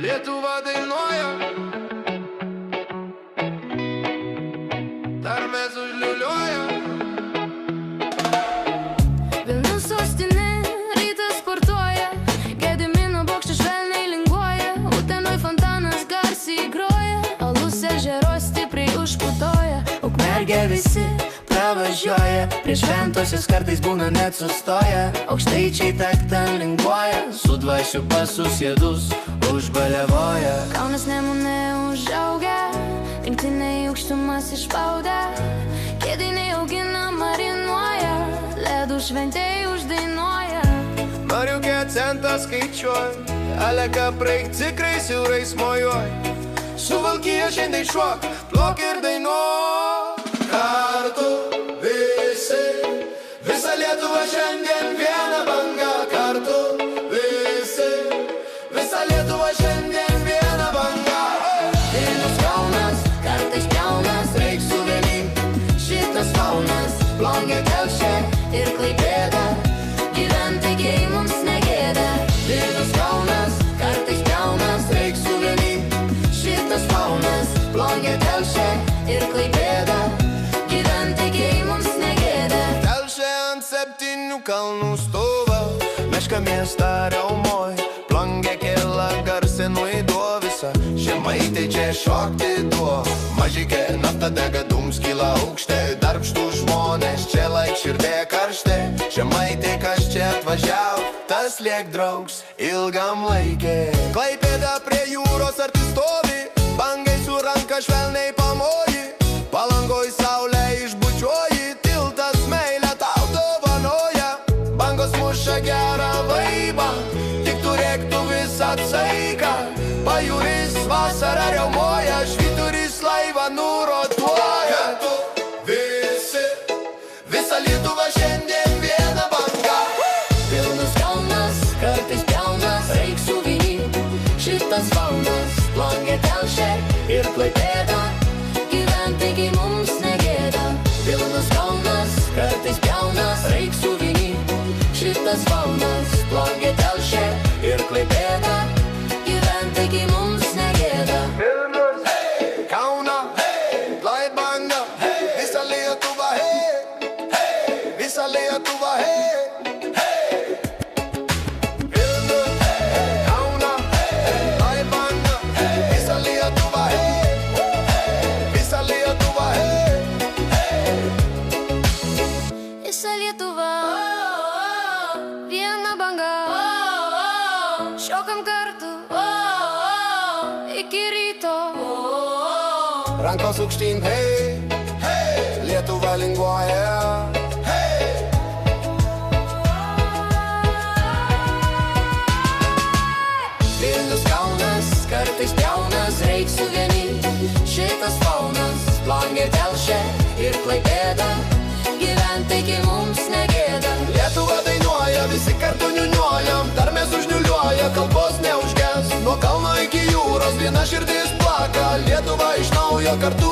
Lietuva dainuoja, tarmės užliuliuoja. Vilniaus sostinė, rytas sportuoja, Gedimino bokštas švelniai linguoja, Utenoj fontanas garsiai groja, alus ežeros stipriai užputoja, Ukmergė visi pravažiuoja, prie šventosios kartais būna net sustoja, aukštaičiai taktą linguoja, su dvasiu pasus jėdus užbaliavoja. Kaunas Nemune užaugia, rinktiniai aukštumas išpaudę, kėdiniai augina marinuoja, ledų šventėjai uždainuoja. Mariukė centą skaičiuoj, Aleka praeik cikrai siaurais mojuoj, Suvalkija šiandien šuok, plok ir dainuok. Kartu visi, visa Lietuva šiandien viena banga. Kartu visi, visa Lietuva šiandien viena banga. Vilnius Kaunas, kartais pjaunas, reik suvenint, šitas faunas, Plungė, Telšiai ir Klaipėda, gyventi mums negėda. Vilnius Kaunas, kartais pjaunas, reik suvenint, šitas faunas, Plungė, Telšiai ir Klaipėda, gyventi mums negėda. Telšiai ant 7 kalnų stova, Meška miestą riaumoj, Plungė kėla garsinui duo visą, Žemaitai čia šokti duo. Mažikė nafta dega, dūms kyla aukšte, darbštų žmonės čia laik širdė karšte. Žemaitai kas čia atvažiavo, tas liek draugs ilgam laikė. Klaipėda prie jūros arti stovi, bangai su ranka švelniai pamoji, Palangoj saulę išbučiuoji, tiltas meilę tau dovanoja. Bangos muša gerą vaibą, tik turėk tu visą saiką. Pajūris vasarą riaumoja, švyturys laivą nurotuoja. Kartu visi, visa Lietuva šiandien viena banga. Vilnius Kaunas, kartais pjaunas, reik suvenint, šitas faunas, Plungė, Telšiai ir Klaipėda, gyventi mums negėda. Vilnius Kaunas, kartais pjaunas, reik suvenint, šitas faunas, Plungė, Telšiai ir Klaipėda, gyventi mums negėda. Vilnius, hey, Kauna, hey, Klaipėda, hey, visa Lietuva, hey, hey, visa Lietuva, hey, hey. Vilnius, hey, Kauna, hey, Klaipėda, hey, visa Lietuva, hey, hey, visa Lietuva, hey, hey. Visa Lietuva, viena banga, šokam kartu iki ryto. Rankos aukštyn, hey, hey, Lietuva linguoja, hey. Vilnius Kaunas, kartais pjaunas, reik suvenint, šitas faunas, Plungė, Telšiai ir Klaipėda, gyventi mums negėda. Lietuva dainuoja, visi kartu niuniuojam, tarmės užniuliuoja, kalbos neužges. Nuo kalno iki jūros viena širdis plaka, Lietuva iš naujo kartu